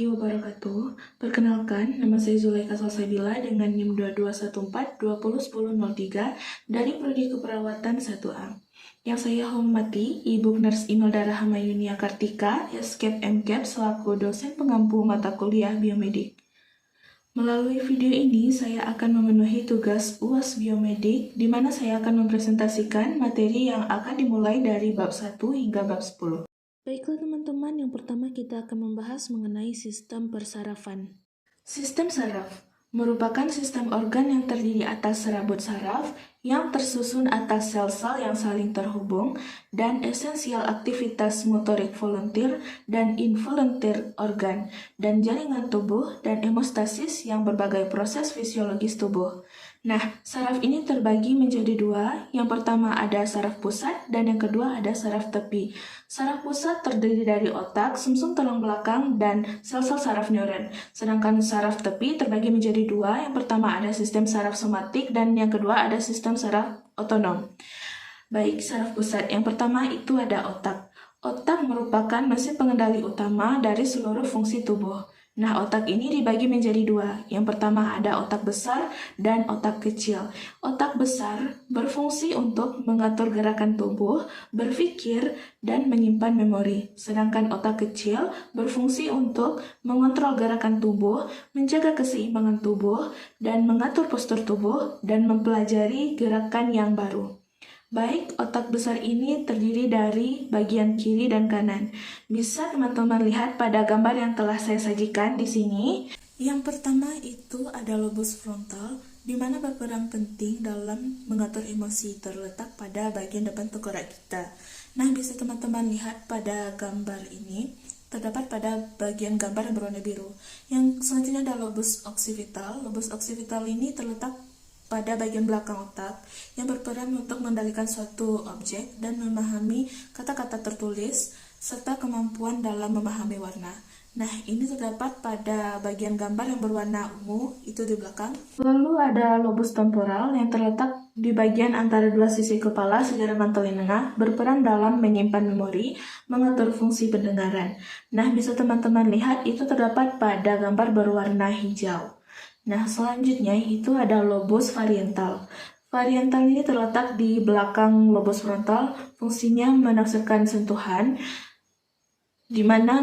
warahmatullahi wabarakatuh. Perkenalkan, nama saya Zulaika Salsabila dengan NIM 2214-201003 dari Prodi Keperawatan 1A. Yang saya hormati, Ibu Nurse Imelda Rahamayunia Kartika, Eskep MCAP, selaku dosen pengampu mata kuliah biomedik. Melalui video ini, saya akan memenuhi tugas UAS Biomedik, di mana saya akan mempresentasikan materi yang akan dimulai dari bab 1 hingga bab 10. Baiklah teman-teman, yang pertama kita akan membahas mengenai sistem persarafan. Sistem saraf merupakan sistem organ yang terdiri atas serabut saraf yang tersusun atas sel-sel yang saling terhubung dan esensial aktivitas motorik volunteer dan involunteer organ dan jaringan tubuh dan hemostasis yang berbagai proses fisiologis tubuh. Nah, saraf ini terbagi menjadi dua. Yang pertama ada saraf pusat dan yang kedua ada saraf tepi. Saraf pusat terdiri dari otak, sumsum tulang belakang, dan sel-sel saraf neuron. Sedangkan saraf tepi terbagi menjadi dua. Yang pertama ada sistem saraf somatik dan yang kedua ada sistem saraf otonom. Baik, saraf pusat. Yang pertama itu ada otak. Otak merupakan mesin pengendali utama dari seluruh fungsi tubuh. Nah, otak ini dibagi menjadi dua. Yang pertama ada otak besar dan otak kecil. Otak besar berfungsi untuk mengatur gerakan tubuh, berpikir, dan menyimpan memori. Sedangkan otak kecil berfungsi untuk mengontrol gerakan tubuh, menjaga keseimbangan tubuh, dan mengatur postur tubuh, dan mempelajari gerakan yang baru. Baik, otak besar ini terdiri dari bagian kiri dan kanan. Bisa teman-teman lihat pada gambar yang telah saya sajikan di sini. Yang pertama itu ada lobus frontal, di mana berperan penting dalam mengatur emosi, terletak pada bagian depan tengkorak kita. Nah, bisa teman-teman lihat pada gambar ini, terdapat pada bagian gambar yang berwarna biru. Yang selanjutnya ada lobus occipital. Lobus occipital ini terletak pada bagian belakang otak yang berperan untuk mengendalikan suatu objek dan memahami kata-kata tertulis serta kemampuan dalam memahami warna. Nah, ini terdapat pada bagian gambar yang berwarna ungu, itu di belakang. Lalu ada lobus temporal yang terletak di bagian antara dua sisi kepala segaraman telinga, berperan dalam menyimpan memori, mengatur fungsi pendengaran. Nah, bisa teman-teman lihat itu terdapat pada gambar berwarna hijau. Nah, selanjutnya itu ada lobus varietal. Varietal ini terletak di belakang lobus frontal, fungsinya menafsirkan sentuhan, di mana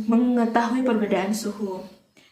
mengetahui perbedaan suhu.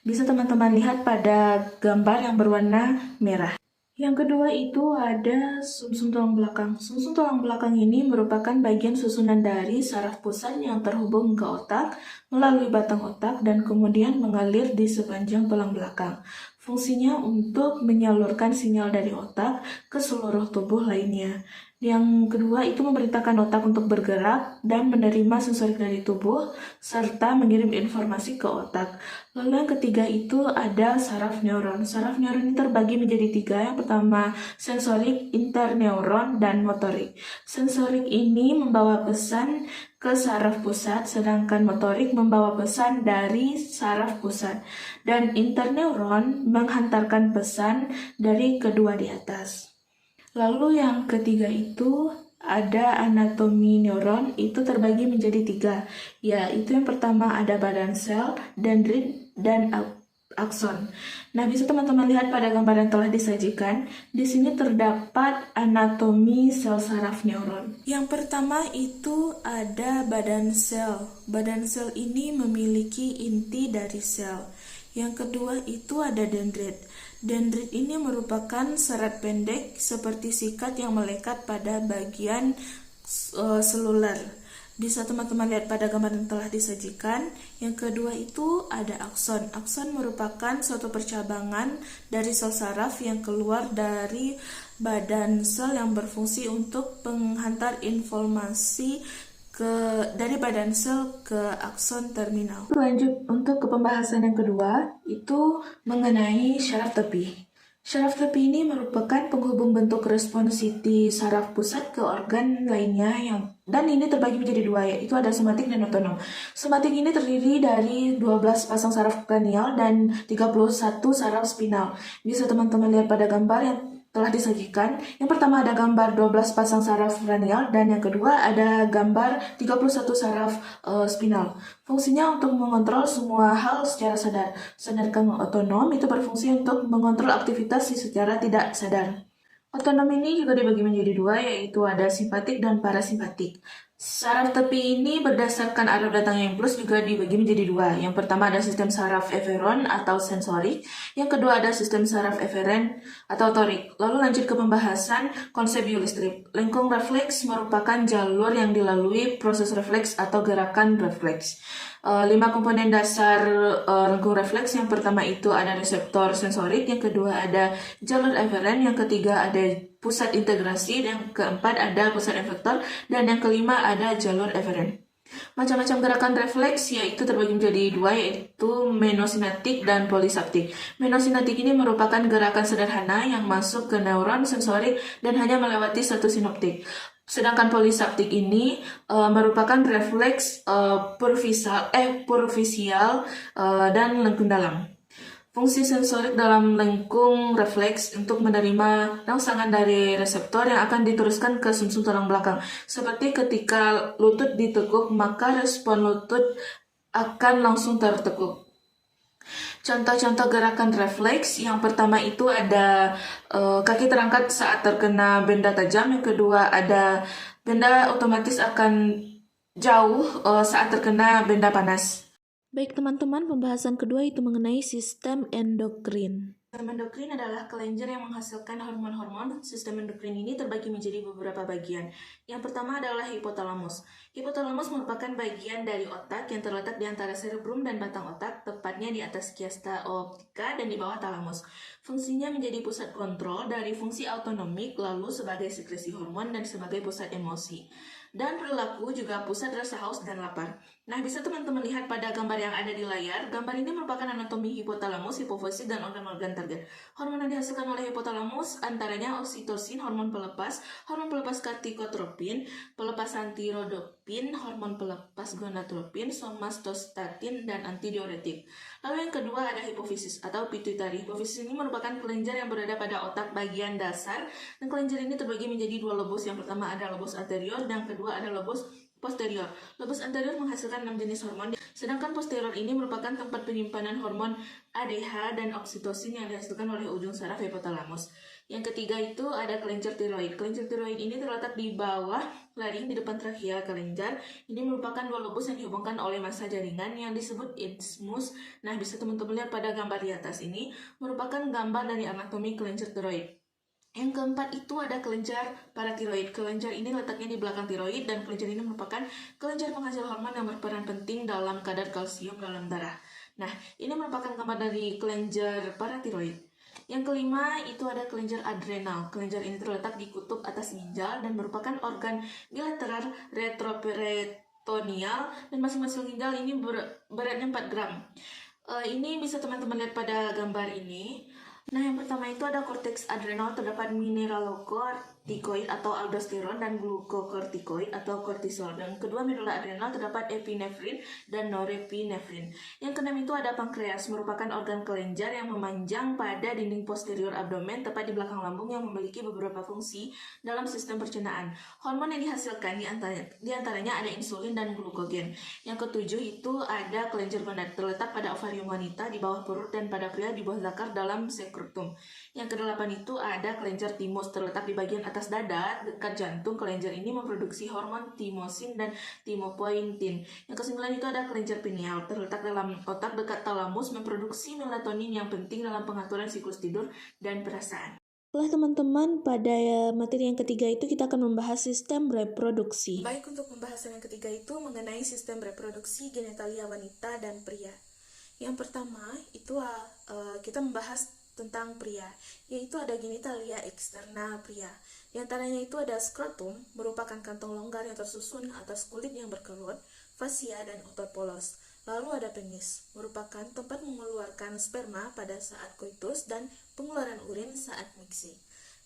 Bisa teman-teman lihat pada gambar yang berwarna merah. Yang kedua itu ada sumsum tulang belakang. Sumsum tulang belakang ini merupakan bagian susunan dari saraf pusat yang terhubung ke otak melalui batang otak dan kemudian mengalir di sepanjang tulang belakang. Fungsinya untuk menyalurkan sinyal dari otak ke seluruh tubuh lainnya. Yang kedua itu memerintahkan otak untuk bergerak dan menerima sensorik dari tubuh serta mengirim informasi ke otak. Lalu yang ketiga itu ada saraf neuron. Saraf neuron ini terbagi menjadi tiga. Yang pertama sensorik, interneuron, dan motorik. Sensorik ini membawa pesan ke saraf pusat, sedangkan motorik membawa pesan dari saraf pusat. Dan interneuron menghantarkan pesan dari kedua di atas. Lalu yang ketiga itu ada anatomi neuron, itu terbagi menjadi tiga, yaitu yang pertama ada badan sel, dendrit, dan akson. Nah, bisa teman-teman lihat pada gambar yang telah disajikan. Di sini terdapat anatomi sel saraf neuron. Yang pertama itu ada badan sel. Badan sel ini memiliki inti dari sel. Yang kedua itu ada dendrit. Dendrit ini merupakan serat pendek seperti sikat yang melekat pada bagian seluler. Bisa teman-teman lihat pada gambar yang telah disajikan. Yang kedua itu ada akson. Akson merupakan suatu percabangan dari sel saraf yang keluar dari badan sel yang berfungsi untuk menghantar informasi dari badan sel ke akson terminal. Lanjut untuk ke pembahasan yang kedua, itu mengenai syaraf tepi. Syaraf tepi ini merupakan penghubung bentuk responsiti saraf pusat ke organ lainnya dan ini terbagi menjadi dua, yaitu ada somatik dan otonom. Somatik ini terdiri dari 12 pasang saraf kranial dan 31 saraf spinal. Bisa teman-teman lihat pada gambar yang telah disajikan. Yang pertama ada gambar 12 pasang saraf radial dan yang kedua ada gambar 31 saraf spinal. Fungsinya untuk mengontrol semua hal secara sadar. Sedangkan otonom itu berfungsi untuk mengontrol aktivitas secara tidak sadar. Otonom ini juga dibagi menjadi dua, yaitu ada simpatik dan parasimpatik. Saraf tepi ini berdasarkan arah datangnya impuls juga dibagi menjadi dua. Yang pertama ada sistem saraf efferon atau sensorik. Yang kedua ada sistem saraf eferen atau torik. Lalu lanjut ke pembahasan konsep biolistrik. Lengkung refleks merupakan jalur yang dilalui proses refleks atau gerakan refleks. 5 komponen dasar lengkung refleks. Yang pertama itu ada reseptor sensorik, yang kedua ada jalur eferen, yang ketiga ada pusat integrasi, yang keempat ada pusat efektor, dan yang kelima ada jalur eferen. Macam-macam gerakan refleks yaitu terbagi menjadi dua, yaitu menosinatik dan polisaptik. Menosinatik ini merupakan gerakan sederhana yang masuk ke neuron sensorik dan hanya melewati satu sinaptik. Sedangkan polisaptik ini merupakan refleks purofisial dan lengkung dalam. Fungsi sensorik dalam lengkung refleks untuk menerima rangsangan dari reseptor yang akan diteruskan ke sumsum tulang belakang. Seperti ketika lutut ditekuk, maka respon lutut akan langsung tertekuk. Contoh-contoh gerakan refleks, yang pertama itu ada kaki terangkat saat terkena benda tajam, yang kedua ada benda otomatis akan jauh saat terkena benda panas. Baik teman-teman, pembahasan kedua itu mengenai sistem endokrin. Sistem endokrin adalah kelenjar yang menghasilkan hormon-hormon. Sistem endokrin ini terbagi menjadi beberapa bagian. Yang pertama adalah hipotalamus. Hipotalamus merupakan bagian dari otak yang terletak di antara cerebrum dan batang otak, tepatnya di atas chiasta optica dan di bawah talamus. Fungsinya menjadi pusat kontrol dari fungsi autonomik, lalu sebagai sekresi hormon dan sebagai pusat emosi. Dan perilaku juga pusat rasa haus dan lapar. Nah, bisa teman-teman lihat pada gambar yang ada di layar. Gambar ini merupakan anatomi hipotalamus, hipofisis, dan organ-organ target. Hormon yang dihasilkan oleh hipotalamus antaranya oksitosin, hormon pelepas kortikotropin, pelepas antirodopin, hormon pelepas gonadotropin, somatostatin, dan antidiuretik. Lalu yang kedua ada hipofisis atau pituitari. Hipofisis ini merupakan kelenjar yang berada pada otak bagian dasar, dan kelenjar ini terbagi menjadi dua lobus. Yang pertama ada lobus anterior dan kedua ada lobus posterior. Lobus anterior menghasilkan 6 jenis hormon, sedangkan posterior ini merupakan tempat penyimpanan hormon ADH dan oksitosin yang dihasilkan oleh ujung saraf hipotalamus. Yang ketiga itu ada kelenjar tiroid. Kelenjar tiroid ini terletak di bawah laring di depan trakea kelenjar. Ini merupakan dua lobus yang dihubungkan oleh massa jaringan yang disebut isthmus. Nah, bisa teman-teman lihat pada gambar di atas ini merupakan gambar dari anatomi kelenjar tiroid. Yang keempat itu ada kelenjar paratiroid. Kelenjar ini letaknya di belakang tiroid dan kelenjar ini merupakan kelenjar penghasil hormon yang berperan penting dalam kadar kalsium dalam darah. Nah, ini merupakan gambar dari kelenjar paratiroid. Yang kelima itu ada kelenjar adrenal. Kelenjar ini terletak di kutub atas ginjal dan merupakan organ bilateral retroperitoneal dan masing-masing ginjal ini beratnya 4 gram. Ini bisa teman-teman lihat pada gambar ini. Nah, yang pertama itu ada korteks adrenal, terdapat mineralokortikoid atau aldosteron dan glukokortikoid atau kortisol. Dan kedua medula adrenal terdapat epinefrin dan norepinefrin. Yang keenam itu ada pankreas, merupakan organ kelenjar yang memanjang pada dinding posterior abdomen tepat di belakang lambung yang memiliki beberapa fungsi dalam sistem pencernaan. Hormon yang dihasilkan diantaranya ada insulin dan glukogen. Yang ketujuh itu ada kelenjar gonad, terletak pada ovarium wanita di bawah perut dan pada pria di bawah zakar dalam sekretum. Yang kedelapan itu ada kelenjar timus, terletak di bagian atas dada dekat jantung. Kelenjar ini memproduksi hormon timosin dan timopoietin. Yang kesembilan itu ada kelenjar pineal, terletak dalam otak dekat talamus, memproduksi melatonin yang penting dalam pengaturan siklus tidur dan perasaan. Setelah teman-teman, pada materi yang ketiga itu kita akan membahas sistem reproduksi. Baik, untuk pembahasan yang ketiga itu mengenai sistem reproduksi genitalia wanita dan pria. Yang pertama itu kita membahas tentang pria, yaitu ada genitalia eksterna pria. Di antaranya itu ada skrotum, merupakan kantong longgar yang tersusun atas kulit yang berkerut, fasia dan otot polos. Lalu ada penis, merupakan tempat mengeluarkan sperma pada saat koitus dan pengeluaran urin saat mixing.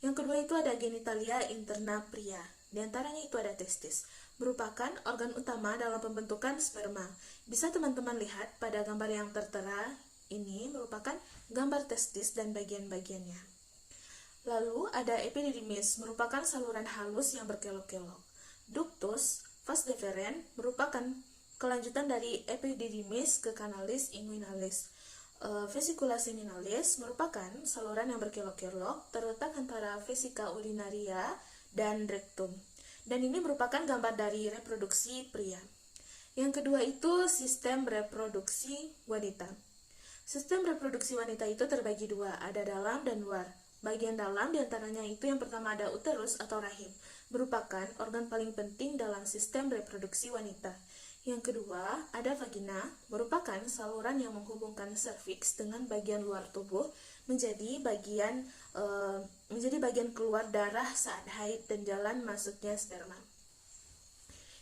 Yang kedua itu ada genitalia interna pria. Di antaranya itu ada testis, merupakan organ utama dalam pembentukan sperma. Bisa teman-teman lihat pada gambar yang tertera ini merupakan gambar testis dan bagian-bagiannya. Lalu ada epididymis, merupakan saluran halus yang berkelok-kelok. Ductus vas deferens merupakan kelanjutan dari epididymis ke kanalis inguinalis. Vesicula seminalis merupakan saluran yang berkelok-kelok terletak antara vesika urinaria dan rektum. Dan ini merupakan gambar dari reproduksi pria. Yang kedua itu sistem reproduksi wanita. Sistem reproduksi wanita itu terbagi dua, ada dalam dan luar. Bagian dalam diantaranya itu yang pertama ada uterus atau rahim, merupakan organ paling penting dalam sistem reproduksi wanita. Yang kedua, ada vagina, merupakan saluran yang menghubungkan serviks dengan bagian luar tubuh menjadi bagian keluar darah saat haid dan jalan masuknya sperma.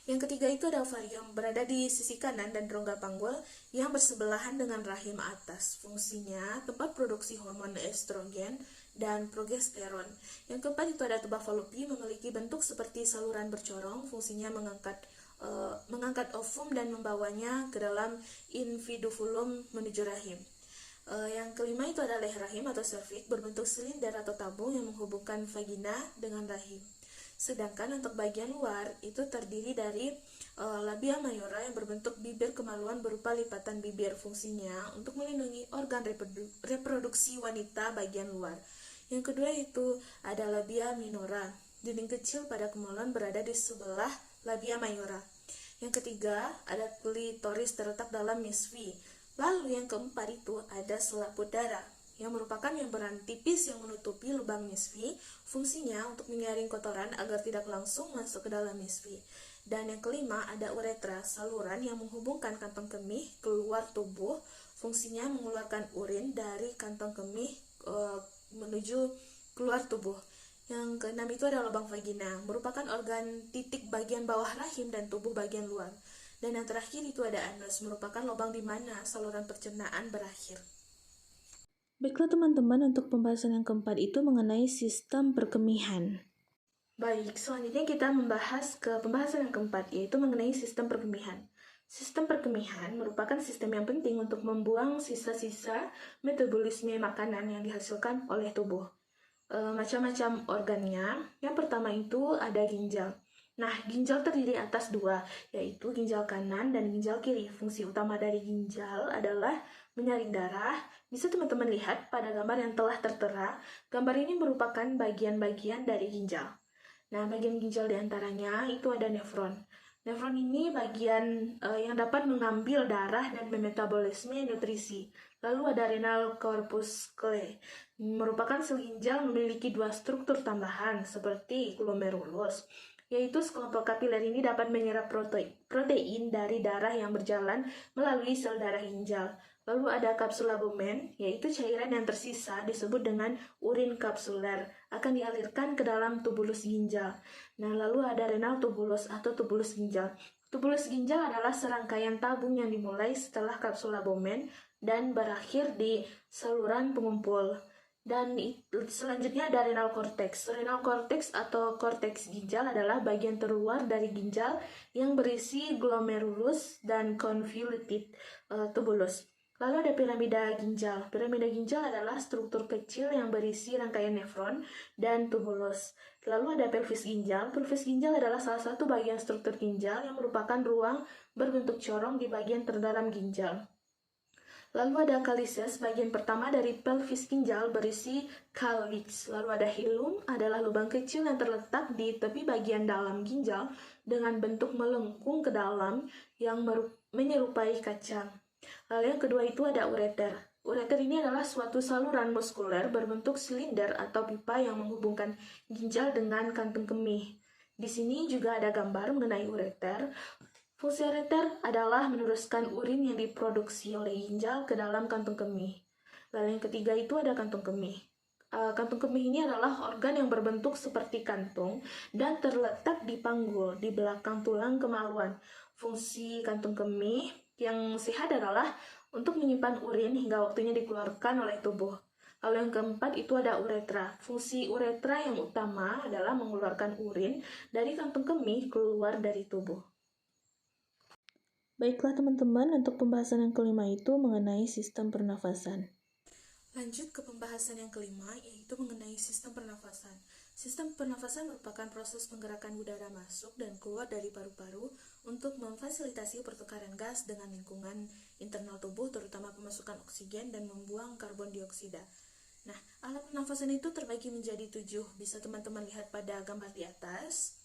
Yang ketiga itu ada ovarium, berada di sisi kanan dan rongga panggul yang bersebelahan dengan rahim atas. Fungsinya tempat produksi hormon estrogen dan progesteron. Yang keempat itu ada tuba fallopi, memiliki bentuk seperti saluran bercorong, fungsinya mengangkat ovum dan membawanya ke dalam invidovulum menuju rahim. Yang kelima itu ada leher rahim atau cervix, berbentuk silinder atau tabung yang menghubungkan vagina dengan rahim. Sedangkan untuk bagian luar itu terdiri dari labia mayora yang berbentuk bibir kemaluan berupa lipatan bibir, fungsinya untuk melindungi organ reproduksi wanita bagian luar. Yang kedua itu ada labia minora, dinding kecil pada kemaluan berada di sebelah labia mayora. Yang ketiga ada klitoris terletak dalam misfi. Lalu yang keempat itu ada selaput darah yang merupakan membran tipis yang menutupi lubang misfi, fungsinya untuk menyaring kotoran agar tidak langsung masuk ke dalam misfi. Dan yang kelima ada uretra, saluran yang menghubungkan kantong kemih keluar tubuh, fungsinya mengeluarkan urin dari kantong kemih menuju keluar tubuh. Yang keenam itu ada lubang vagina, merupakan organ titik bagian bawah rahim dan tubuh bagian luar. Dan yang terakhir itu ada anus, merupakan lubang di mana saluran pencernaan berakhir. Baiklah teman-teman, untuk pembahasan yang keempat itu mengenai sistem perkemihan. Baik, selanjutnya kita membahas ke pembahasan yang keempat, yaitu mengenai sistem perkemihan. Sistem perkemihan merupakan sistem yang penting untuk membuang sisa-sisa metabolisme makanan yang dihasilkan oleh tubuh. Macam-macam organnya. Yang pertama itu ada ginjal. Nah, ginjal terdiri atas dua, yaitu ginjal kanan dan ginjal kiri. Fungsi utama dari ginjal adalah menyaring darah. Bisa teman-teman lihat pada gambar yang telah tertera. Gambar ini merupakan bagian-bagian dari ginjal. Nah, bagian ginjal diantaranya itu ada nefron. Nefron ini bagian yang dapat mengambil darah dan memetabolisme nutrisi. Lalu ada renal corpuscle, merupakan sel ginjal memiliki dua struktur tambahan seperti glomerulus, yaitu sekelompok kapiler ini dapat menyerap protein dari darah yang berjalan melalui sel darah ginjal. Lalu ada kapsul albumen, yaitu cairan yang tersisa disebut dengan urin kapsuler, akan dialirkan ke dalam tubulus ginjal. Nah, lalu ada renal tubulus atau tubulus ginjal. Tubulus ginjal adalah serangkaian tabung yang dimulai setelah kapsul albumen dan berakhir di saluran pengumpul. Dan selanjutnya ada renal cortex. Renal cortex atau korteks ginjal adalah bagian terluar dari ginjal yang berisi glomerulus dan convoluted tubulus. Lalu ada piramida ginjal. Piramida ginjal adalah struktur kecil yang berisi rangkaian nefron dan tubulus. Lalu ada pelvis ginjal. Pelvis ginjal adalah salah satu bagian struktur ginjal yang merupakan ruang berbentuk corong di bagian terdalam ginjal. Lalu ada calyces, bagian pertama dari pelvis ginjal berisi calyx. Lalu ada hilum, adalah lubang kecil yang terletak di tepi bagian dalam ginjal dengan bentuk melengkung ke dalam yang menyerupai kacang. Lalu yang kedua itu ada ureter. Ureter ini adalah suatu saluran muskuler berbentuk silinder atau pipa yang menghubungkan ginjal dengan kantung kemih. Di sini juga ada gambar mengenai ureter. Fungsi ureter adalah meneruskan urin yang diproduksi oleh ginjal ke dalam kantung kemih. Lalu yang ketiga itu ada kantung kemih. Kantung kemih ini adalah organ yang berbentuk seperti kantung dan terletak di panggul di belakang tulang kemaluan. Fungsi kantung kemih yang sehat adalah untuk menyimpan urin hingga waktunya dikeluarkan oleh tubuh. Lalu yang keempat itu ada uretra. Fungsi uretra yang utama adalah mengeluarkan urin dari kantung kemih keluar dari tubuh. Baiklah teman-teman, untuk pembahasan yang kelima itu mengenai sistem pernafasan. Lanjut ke pembahasan yang kelima, yaitu mengenai sistem pernafasan. Sistem pernafasan merupakan proses penggerakan udara masuk dan keluar dari paru-paru untuk memfasilitasi pertukaran gas dengan lingkungan internal tubuh, terutama pemasukan oksigen dan membuang karbon dioksida. Nah, alat pernafasan itu terbagi menjadi 7. Bisa teman-teman lihat pada gambar di atas.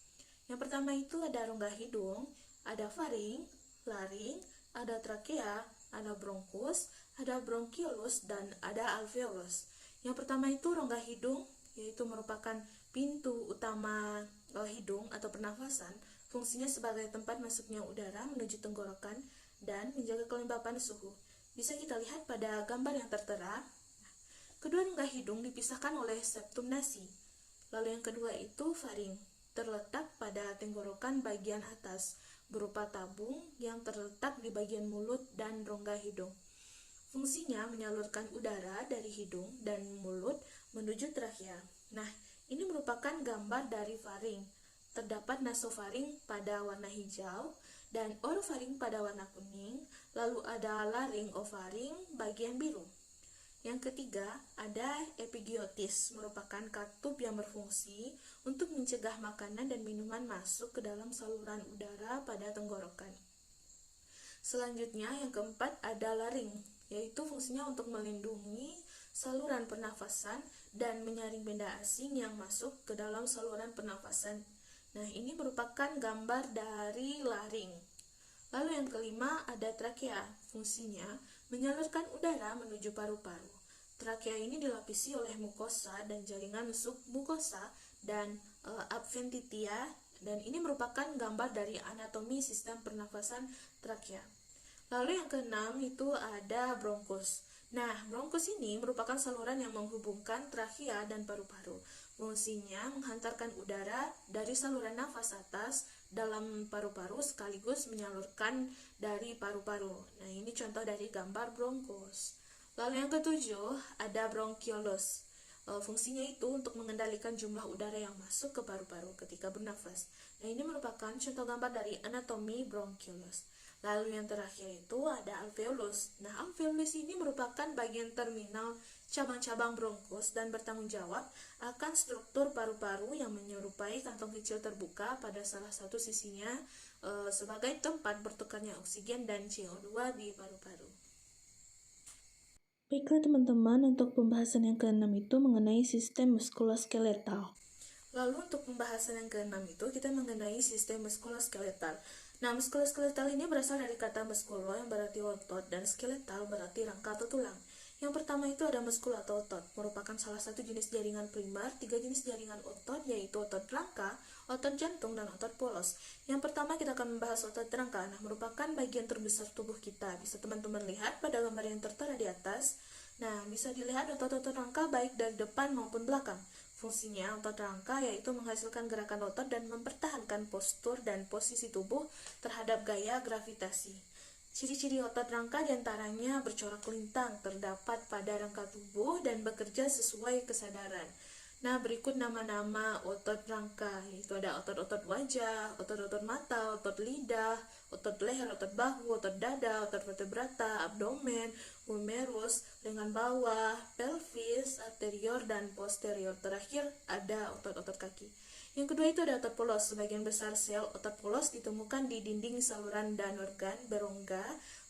Yang pertama itu ada rongga hidung, ada faring, laring, ada trakea, ada bronkus, ada bronkiolus, dan ada alveolus. Yang pertama itu rongga hidung, yaitu merupakan pintu utama hidung atau pernafasan. Fungsinya sebagai tempat masuknya udara menuju tenggorokan dan menjaga kelembapan suhu. Bisa kita lihat pada gambar yang tertera. Kedua rongga hidung dipisahkan oleh septum nasi. Lalu yang kedua itu faring, terletak pada tenggorokan bagian atas, berupa tabung yang terletak di bagian mulut dan rongga hidung. Fungsinya menyalurkan udara dari hidung dan mulut menuju trakea. Nah, ini merupakan gambar dari faring. Terdapat nasofaring pada warna hijau dan orofaring pada warna kuning, lalu ada laringofaring bagian biru. Yang ketiga, ada epigiotis, merupakan katup yang berfungsi untuk mencegah makanan dan minuman masuk ke dalam saluran udara pada tenggorokan. Selanjutnya, yang keempat ada laring, yaitu fungsinya untuk melindungi saluran pernafasan dan menyaring benda asing yang masuk ke dalam saluran pernafasan. Nah, ini merupakan gambar dari laring. Lalu yang kelima ada trakea, fungsinya menyalurkan udara menuju paru-paru. Trakea ini dilapisi oleh mukosa dan jaringan submukosa dan adventitia, dan ini merupakan gambar dari anatomi sistem pernafasan trakea. Lalu yang keenam itu ada bronkus. Nah, bronkus ini merupakan saluran yang menghubungkan trakea dan paru-paru. Fungsinya menghantarkan udara dari saluran nafas atas dalam paru-paru sekaligus menyalurkan dari paru-paru. Nah, ini contoh dari gambar bronkus. Lalu yang ketujuh ada bronkiolus. Fungsinya itu untuk mengendalikan jumlah udara yang masuk ke paru-paru ketika bernafas. Nah, ini merupakan contoh gambar dari anatomi bronkiolus. Lalu yang terakhir itu ada alveolus. Nah, alveolus ini merupakan bagian terminal cabang-cabang bronkus dan bertanggung jawab akan struktur paru-paru yang menyerupai kantong kecil terbuka pada salah satu sisinya sebagai tempat bertukarnya oksigen dan CO2 di paru-paru. Baiklah teman-teman, untuk pembahasan yang keenam itu mengenai sistem muskuloskeletal. Lalu untuk pembahasan yang keenam itu kita mengenai sistem muskuloskeletal. Nah, muskuloskeletal ini berasal dari kata muskulo yang berarti otot dan skeletal berarti rangka atau tulang. Yang pertama itu ada muskul atau otot, merupakan salah satu jenis jaringan primer. 3 jenis jaringan otot yaitu otot rangka, otot jantung, dan otot polos. Yang pertama kita akan membahas otot rangka. Nah, merupakan bagian terbesar tubuh kita. Bisa teman-teman lihat pada gambar yang tertera di atas. Nah, bisa dilihat otot-otot rangka baik dari depan maupun belakang. Fungsinya otot rangka yaitu menghasilkan gerakan otot dan mempertahankan postur dan posisi tubuh terhadap gaya gravitasi. Ciri-ciri otot rangka diantaranya bercorak lintang, terdapat pada rangka tubuh dan bekerja sesuai kesadaran. Nah, berikut nama-nama otot rangka, yaitu ada otot-otot wajah, otot-otot mata, otot lidah, otot leher, otot bahu, otot dada, otot vertebrata, abdomen, humerus, lengan bawah, pelvis, anterior, dan posterior. Terakhir ada otot-otot kaki. Yang kedua itu ada otot polos. Sebagian besar sel otot polos ditemukan di dinding saluran dan organ berongga.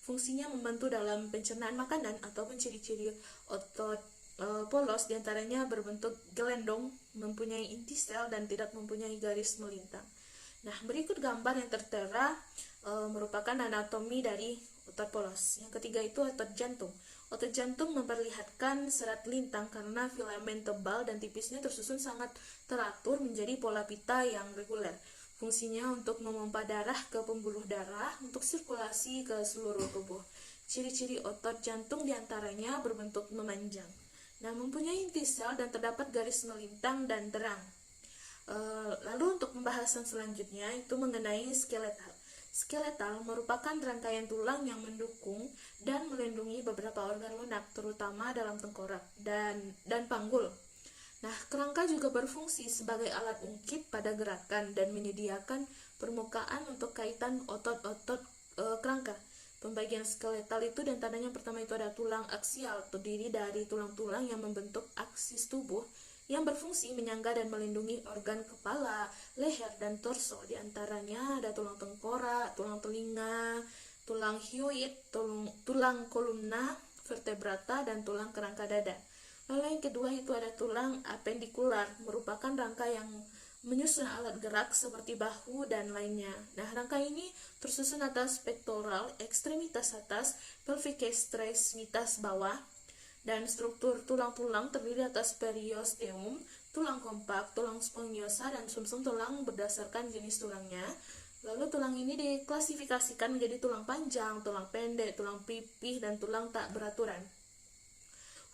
Fungsinya membantu dalam pencernaan makanan ataupun ciri-ciri otot polos diantaranya berbentuk gelendong, mempunyai inti sel, dan tidak mempunyai garis melintang. Nah, berikut gambar yang tertera merupakan anatomi dari otot polos. Yang ketiga itu otot jantung. Otot jantung memperlihatkan serat lintang karena filamen tebal dan tipisnya tersusun sangat teratur menjadi pola pita yang reguler. Fungsinya untuk memompa darah ke pembuluh darah untuk sirkulasi ke seluruh tubuh. Ciri-ciri otot jantung diantaranya berbentuk memanjang. Nah, mempunyai inti sel dan terdapat garis melintang dan terang. Lalu untuk pembahasan selanjutnya itu mengenai skeletal. Skeletal merupakan rangkaian tulang yang mendukung dan melindungi beberapa organ lunak, terutama dalam tengkorak dan panggul. Nah, kerangka juga berfungsi sebagai alat ungkit pada gerakan dan menyediakan permukaan untuk kaitan otot-otot kerangka. Pembagian skeletal itu diantaranya pertama itu ada tulang aksial, terdiri dari tulang-tulang yang membentuk aksis tubuh yang berfungsi menyangga dan melindungi organ kepala, leher, dan torso. Di antaranya ada tulang tengkorak, tulang telinga, tulang hyoid, tulang kolumna, vertebrata, dan tulang kerangka dada. Lalu yang kedua itu ada tulang apendikular, merupakan rangka yang menyusun alat gerak seperti bahu dan lainnya. Nah, rangka ini tersusun atas pectoral, ekstremitas atas, pelvic ekstremitas bawah, dan struktur tulang-tulang terdiri atas periosteum, tulang kompak, tulang spongiosa, dan sumsum tulang berdasarkan jenis tulangnya. Lalu tulang ini diklasifikasikan menjadi tulang panjang, tulang pendek, tulang pipih, dan tulang tak beraturan.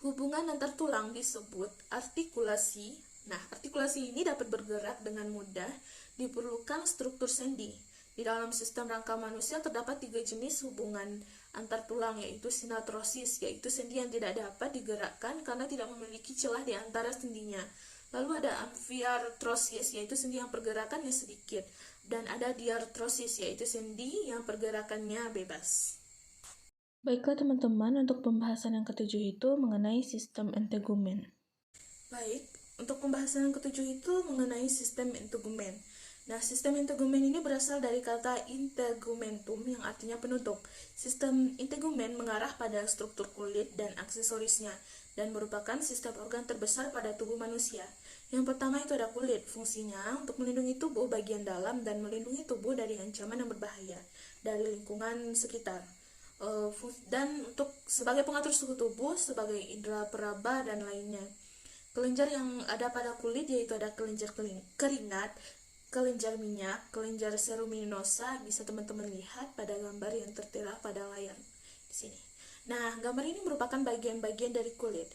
Hubungan antar tulang disebut artikulasi. Nah, artikulasi ini dapat bergerak dengan mudah, diperlukan struktur sendi. Di dalam sistem rangka manusia terdapat 3 jenis hubungan antar tulang, yaitu sinatrosis, yaitu sendi yang tidak dapat digerakkan karena tidak memiliki celah di antara sendinya. Lalu ada amfiartrosis, yaitu sendi yang pergerakannya sedikit. Dan ada diartrosis, yaitu sendi yang pergerakannya bebas. Baiklah teman-teman, untuk pembahasan yang ketujuh itu mengenai sistem integumen. Baik, untuk pembahasan yang ketujuh itu mengenai sistem integumen. Nah, sistem integumen ini berasal dari kata integumentum yang artinya penutup. Sistem integumen mengarah pada struktur kulit dan aksesorisnya dan merupakan sistem organ terbesar pada tubuh manusia. Yang pertama itu ada kulit. Fungsinya untuk melindungi tubuh bagian dalam dan melindungi tubuh dari ancaman yang berbahaya dari lingkungan sekitar. Dan untuk sebagai pengatur suhu tubuh, sebagai indera peraba dan lainnya. Kelenjar yang ada pada kulit yaitu ada kelenjar keringat, kelenjar minyak, kelenjar seruminosa, bisa teman-teman lihat pada gambar yang tertera pada layar di sini. Nah, gambar ini merupakan bagian-bagian dari kulit.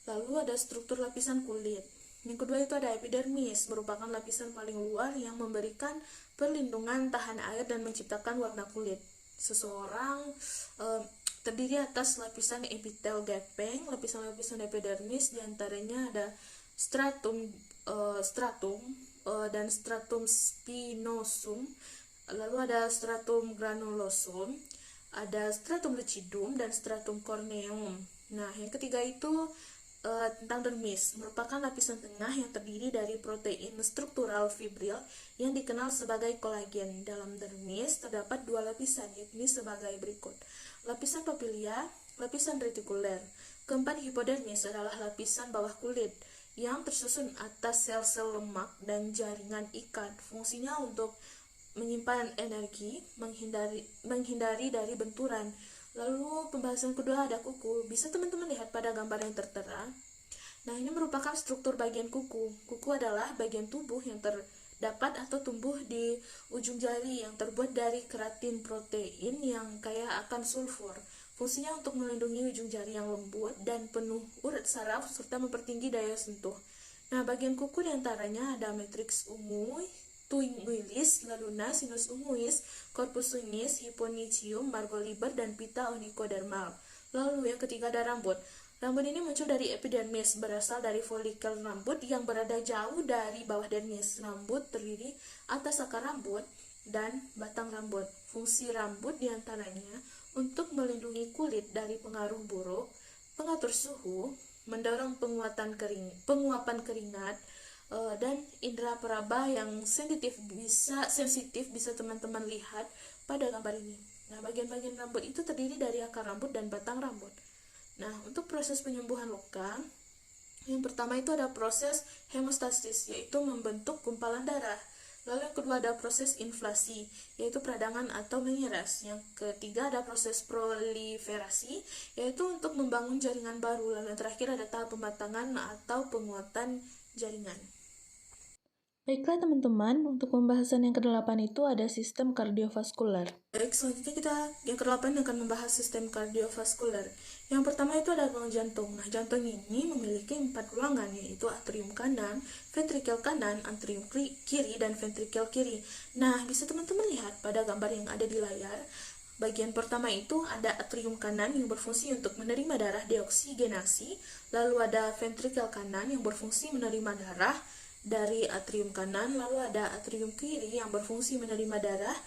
Lalu ada struktur lapisan kulit. Yang kedua itu ada epidermis, merupakan lapisan paling luar yang memberikan perlindungan tahan air dan menciptakan warna kulit. Seseorang terdiri atas lapisan epitel gepeng, lapisan-lapisan epidermis, diantaranya ada stratum dan stratum spinosum, lalu ada stratum granulosum, ada stratum lucidum, dan stratum corneum. Nah, yang ketiga itu tentang dermis, merupakan lapisan tengah yang terdiri dari protein struktural fibril yang dikenal sebagai kolagen. Dalam dermis terdapat 2 lapisan, yakni sebagai berikut. Lapisan papilia, lapisan retikuler. Keempat, hipodermis adalah lapisan bawah kulit yang tersusun atas sel-sel lemak dan jaringan ikat. Fungsinya untuk menyimpan energi, menghindari dari benturan. Lalu pembahasan kedua ada kuku. Bisa teman-teman lihat pada gambar yang tertera. Nah, ini merupakan struktur bagian kuku. Kuku adalah bagian tubuh yang terdapat atau tumbuh di ujung jari yang terbuat dari keratin protein yang kaya akan sulfur. Fungsinya untuk melindungi ujung jari yang lembut dan penuh urat saraf serta mempertinggi daya sentuh. Nah, bagian kuku diantaranya ada matriks ungu, tunguilis, laluna, sinus unguis, corpus unguis, hyponychium, margoliber, dan pita onychodermal. Lalu yang ketiga ada rambut. Rambut ini muncul dari epidermis, berasal dari folikel rambut yang berada jauh dari bawah dermis. Rambut terdiri atas akar rambut dan batang rambut. Fungsi rambut diantaranya untuk melindungi kulit dari pengaruh buruk, pengatur suhu, mendorong penguapan keringat, dan indera peraba yang sensitif bisa teman-teman lihat pada gambar ini. Nah, bagian-bagian rambut itu terdiri dari akar rambut dan batang rambut. Nah, untuk proses penyembuhan luka, yang pertama itu ada proses hemostasis, yaitu membentuk gumpalan darah. Lalu yang kedua ada proses inflasi, yaitu peradangan atau mengiras. Yang ketiga ada proses proliferasi, yaitu untuk membangun jaringan baru. Lalu yang terakhir ada tahap pematangan atau penguatan jaringan. Baiklah teman-teman, untuk pembahasan yang ke-8 itu ada sistem kardiovaskular. Baik, selanjutnya kita yang ke-8 akan membahas sistem kardiovaskular. Yang pertama itu ada ruang jantung. Nah, jantung ini memiliki 4 ruangan, yaitu atrium kanan, ventrikel kanan, atrium kiri, dan ventrikel kiri. Nah, bisa teman-teman lihat pada gambar yang ada di layar. Bagian pertama itu ada atrium kanan yang berfungsi untuk menerima darah deoksigenasi, lalu ada ventrikel kanan yang berfungsi menerima darah dari atrium kanan, lalu ada atrium kiri yang berfungsi menerima darah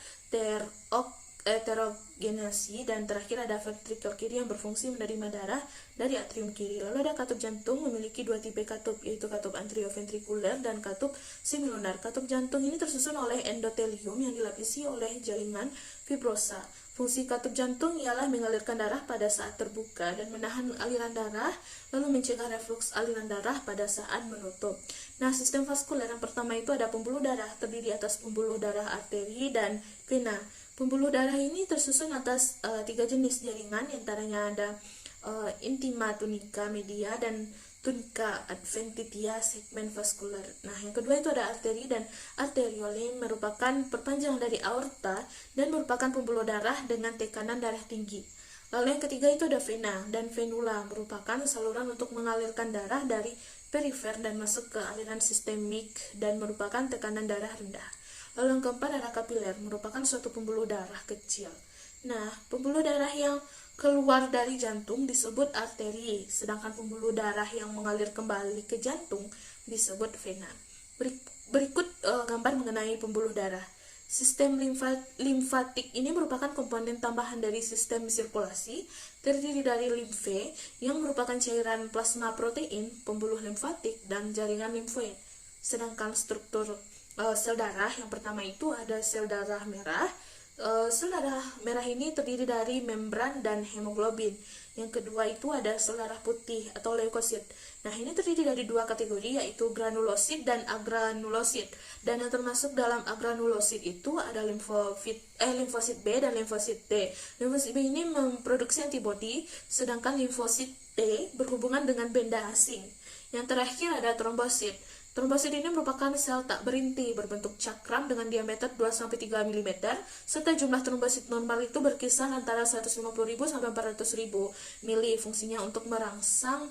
heterogenasi, dan terakhir ada ventrikel kiri yang berfungsi menerima darah dari atrium kiri. Lalu ada katup jantung memiliki dua tipe katup, yaitu katup anterioventrikuler dan katup semilunar. Katup jantung ini tersusun oleh endotelium yang dilapisi oleh jaringan fibrosa. Fungsi katup jantung ialah mengalirkan darah pada saat terbuka dan menahan aliran darah, lalu mencegah refluks aliran darah pada saat menutup. Nah, sistem vaskuler yang pertama itu ada pembuluh darah, terdiri atas pembuluh darah arteri dan vena. Pembuluh darah ini tersusun atas 3 jenis jaringan, antaranya ada intima tunica media dan tunica adventitia segmen vaskuler. Nah, yang kedua itu ada arteri dan arteriole, merupakan perpanjangan dari aorta dan merupakan pembuluh darah dengan tekanan darah tinggi. Lalu yang ketiga itu ada vena dan venula, merupakan saluran untuk mengalirkan darah dari perifer dan masuk ke aliran sistemik dan merupakan tekanan darah rendah. Lalu yang keempat ada kapiler, merupakan suatu pembuluh darah kecil. Nah, pembuluh darah yang keluar dari jantung disebut arteri, sedangkan pembuluh darah yang mengalir kembali ke jantung disebut vena. Berikut gambar mengenai pembuluh darah. Sistem limfatik ini merupakan komponen tambahan dari sistem sirkulasi, terdiri dari limfe yang merupakan cairan plasma protein, pembuluh limfatik, dan jaringan limfoid. Sedangkan struktur sel darah yang pertama itu ada sel darah merah. Sel darah merah ini terdiri dari membran dan hemoglobin. Yang kedua itu ada sel darah putih atau leukosit. Nah, ini terdiri dari dua kategori, yaitu granulosit dan agranulosit. Dan yang termasuk dalam agranulosit itu ada limfosit B dan limfosit T. Limfosit B ini memproduksi antibodi, sedangkan limfosit T berhubungan dengan benda asing. Yang terakhir ada trombosit. Trombosit ini merupakan sel tak berinti berbentuk cakram dengan diameter 2-3 mm, serta jumlah trombosit normal itu berkisar antara 150.000 sampai 400.000 mili. Fungsinya untuk merangsang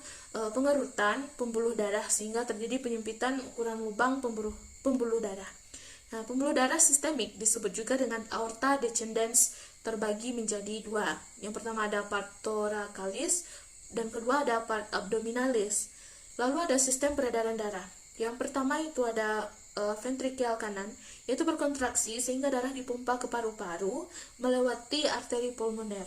pengerutan pembuluh darah sehingga terjadi penyempitan ukuran lubang pembuluh darah. Nah, pembuluh darah sistemik disebut juga dengan aorta descendens, terbagi menjadi dua. Yang pertama ada part thoracalis dan kedua ada part abdominalis. Lalu ada sistem peredaran darah. Yang pertama itu ada ventrikel kanan, yaitu berkontraksi sehingga darah dipompa ke paru-paru melewati arteri pulmoner.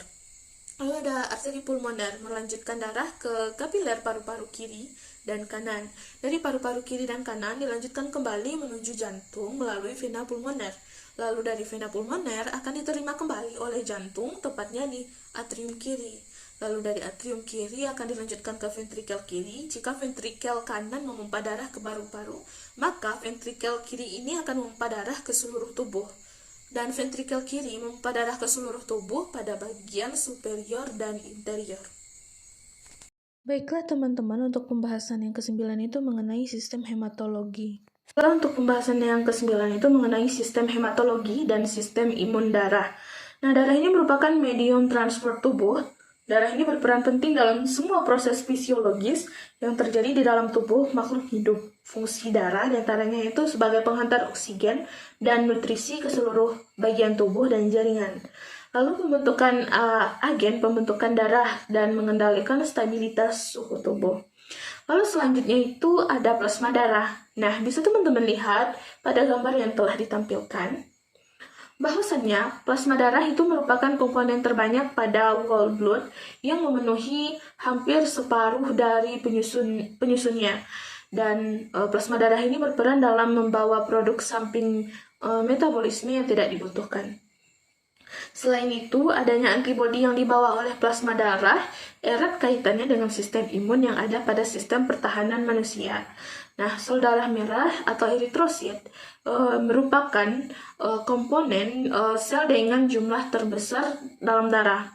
Lalu ada arteri pulmoner melanjutkan darah ke kapiler paru-paru kiri dan kanan. Dari paru-paru kiri dan kanan dilanjutkan kembali menuju jantung melalui vena pulmoner. Lalu dari vena pulmoner akan diterima kembali oleh jantung, tepatnya di atrium kiri. Lalu dari atrium kiri akan dilanjutkan ke ventrikel kiri. Jika ventrikel kanan memompa darah ke paru-paru, maka ventrikel kiri ini akan memompa darah ke seluruh tubuh. Dan ventrikel kiri memompa darah ke seluruh tubuh pada bagian superior dan interior. Baiklah teman-teman, untuk pembahasan yang ke-9 itu mengenai sistem hematologi. Lalu untuk pembahasan yang ke-9 itu mengenai sistem hematologi dan sistem imun darah. Nah, darah ini merupakan medium transport tubuh. Darah ini berperan penting dalam semua proses fisiologis yang terjadi di dalam tubuh makhluk hidup. Fungsi darah diantaranya itu sebagai penghantar oksigen dan nutrisi ke seluruh bagian tubuh dan jaringan. Lalu pembentukan agen pembentukan darah dan mengendalikan stabilitas suhu tubuh. Lalu selanjutnya itu ada plasma darah. Nah, bisa teman-teman lihat pada gambar yang telah ditampilkan bahwasannya plasma darah itu merupakan komponen terbanyak pada whole blood yang memenuhi hampir separuh dari penyusunnya. Dan plasma darah ini berperan dalam membawa produk samping metabolisme yang tidak dibutuhkan. Selain itu, adanya antibodi yang dibawa oleh plasma darah erat kaitannya dengan sistem imun yang ada pada sistem pertahanan manusia. Nah, sel darah merah atau eritrosit merupakan komponen sel dengan jumlah terbesar dalam darah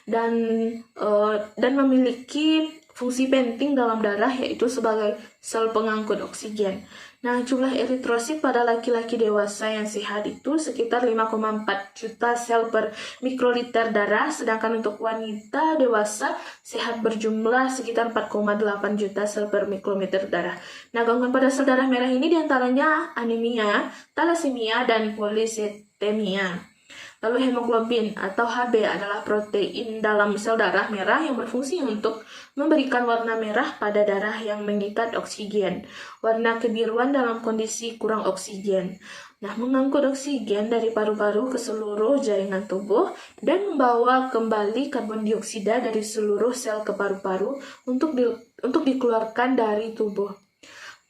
dan memiliki fungsi penting dalam darah, yaitu sebagai sel pengangkut oksigen. Nah, jumlah eritrosit pada laki-laki dewasa yang sehat itu sekitar 5,4 juta sel per mikroliter darah, sedangkan untuk wanita dewasa sehat berjumlah sekitar 4,8 juta sel per mikroliter darah. Nah, gangguan pada sel darah merah ini diantaranya anemia, talasemia, dan polisitemia. Lalu hemoglobin atau Hb adalah protein dalam sel darah merah yang berfungsi untuk memberikan warna merah pada darah yang mengikat oksigen. Warna kebiruan dalam kondisi kurang oksigen. Nah, mengangkut oksigen dari paru-paru ke seluruh jaringan tubuh dan membawa kembali karbon dioksida dari seluruh sel ke paru-paru untuk dikeluarkan dari tubuh.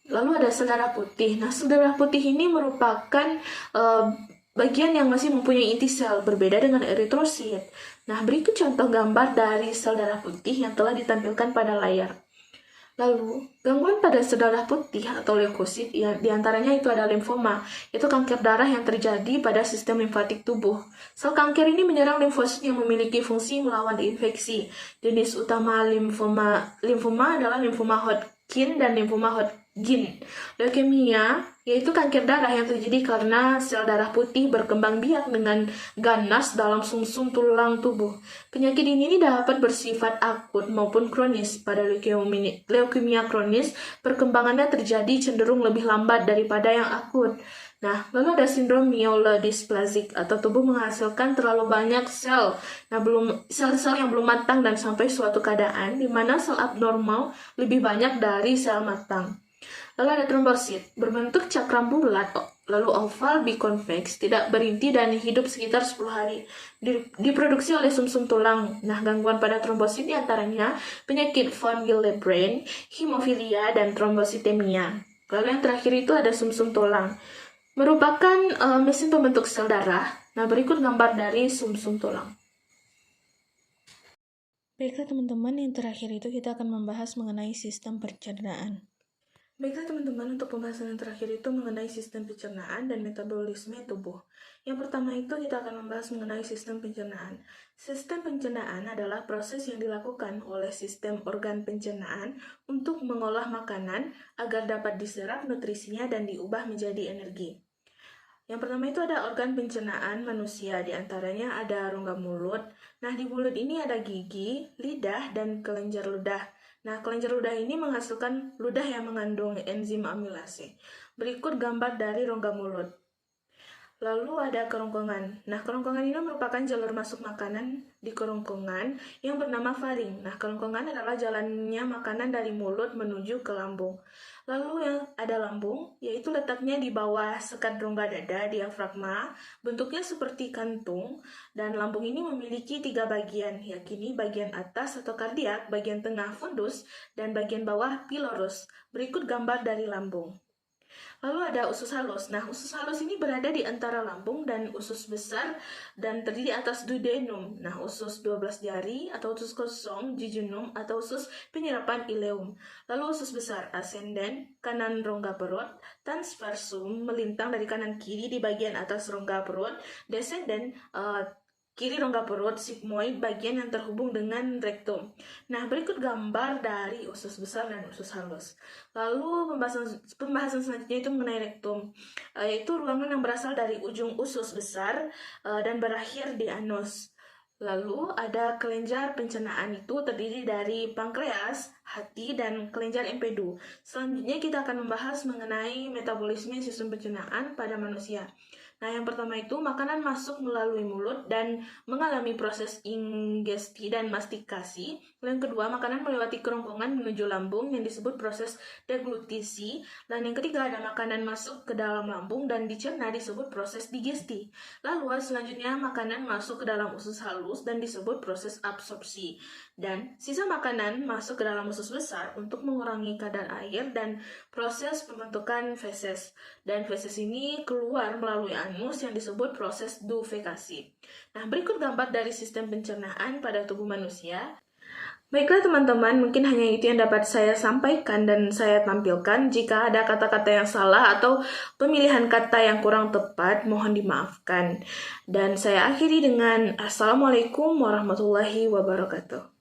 Lalu ada sel darah putih. Nah, sel darah putih ini merupakan bagian yang masih mempunyai inti sel, berbeda dengan eritrosit. Nah, berikut contoh gambar dari sel darah putih yang telah ditampilkan pada layar. Lalu, gangguan pada sel darah putih atau leukosit, ya, diantaranya itu ada limfoma, itu kanker darah yang terjadi pada sistem limfatik tubuh. Sel kanker ini menyerang limfosit yang memiliki fungsi melawan infeksi. Jenis utama limfoma adalah limfoma Hodgkin dan limfoma Hodgkin. Leukemia yaitu kanker darah yang terjadi karena sel darah putih berkembang biak dengan ganas dalam sumsum tulang tubuh. Penyakit ini dapat bersifat akut maupun kronis. Pada leukemia kronis, perkembangannya terjadi cenderung lebih lambat daripada yang akut. Nah, lalu ada sindrom myelodysplasik atau tubuh menghasilkan terlalu banyak sel. Nah, sel-sel yang belum matang dan sampai suatu keadaan di mana sel abnormal lebih banyak dari sel matang. Lalu ada trombosit, berbentuk cakram bulat, lalu oval bikonveks, tidak berinti dan hidup sekitar 10 hari. Diproduksi oleh sumsum tulang. Nah, gangguan pada trombosit diantaranya penyakit von Willebrand, hemofilia, dan trombositemia. Lalu yang terakhir itu ada sumsum tulang, merupakan mesin pembentuk sel darah. Nah, berikut gambar dari sumsum tulang. Baiklah teman-teman, yang terakhir itu kita akan membahas mengenai sistem pencernaan. Baiklah teman-teman, untuk pembahasan yang terakhir itu mengenai sistem pencernaan dan metabolisme tubuh. Yang pertama itu kita akan membahas mengenai sistem pencernaan. Sistem pencernaan adalah proses yang dilakukan oleh sistem organ pencernaan untuk mengolah makanan agar dapat diserap nutrisinya dan diubah menjadi energi. Yang pertama itu ada organ pencernaan manusia, diantaranya ada rongga mulut. Nah, di mulut ini ada gigi, lidah, dan kelenjar ludah. Nah, kelenjar ludah ini menghasilkan ludah yang mengandung enzim amilase. Berikut gambar dari rongga mulut. Lalu ada kerongkongan. Nah, kerongkongan ini merupakan jalur masuk makanan di kerongkongan yang bernama faring. Nah, kerongkongan adalah jalannya makanan dari mulut menuju ke lambung. Lalu yang ada lambung, yaitu letaknya di bawah sekat rongga dada, diafragma, bentuknya seperti kantung, dan lambung ini memiliki 3 bagian, yakni bagian atas atau kardiak, bagian tengah fundus, dan bagian bawah pilorus. Berikut gambar dari lambung. Lalu ada usus halus. Nah, usus halus ini berada di antara lambung dan usus besar dan terdiri atas duodenum. Nah, usus 12 jari atau usus kosong, jejunum atau usus penyerapan ileum. Lalu usus besar ascendent, kanan rongga perut, transversum melintang dari kanan kiri di bagian atas rongga perut, descendant kiri rongga perut, sigmoid bagian yang terhubung dengan rektum. Nah, berikut gambar dari usus besar dan usus halus. Lalu pembahasan selanjutnya itu mengenai rektum, yaitu ruangan yang berasal dari ujung usus besar dan berakhir di anus. Lalu ada kelenjar pencernaan, itu terdiri dari pankreas, hati, dan kelenjar empedu. Selanjutnya kita akan membahas mengenai metabolisme sistem pencernaan pada manusia. Nah, yang pertama itu makanan masuk melalui mulut dan mengalami proses ingesti dan mastikasi. Yang kedua, makanan melewati kerongkongan menuju lambung yang disebut proses deglutisi. Dan yang ketiga, ada makanan masuk ke dalam lambung dan dicerna disebut proses digesti. Lalu selanjutnya makanan masuk ke dalam usus halus dan disebut proses absorpsi. Dan sisa makanan masuk ke dalam usus besar untuk mengurangi kadar air dan proses pembentukan feses. Dan feses ini keluar melalui anus yang disebut proses defekasi. Nah, berikut gambar dari sistem pencernaan pada tubuh manusia. Baiklah teman-teman, mungkin hanya itu yang dapat saya sampaikan dan saya tampilkan. Jika ada kata-kata yang salah atau pemilihan kata yang kurang tepat, mohon dimaafkan. Dan saya akhiri dengan Assalamualaikum warahmatullahi wabarakatuh.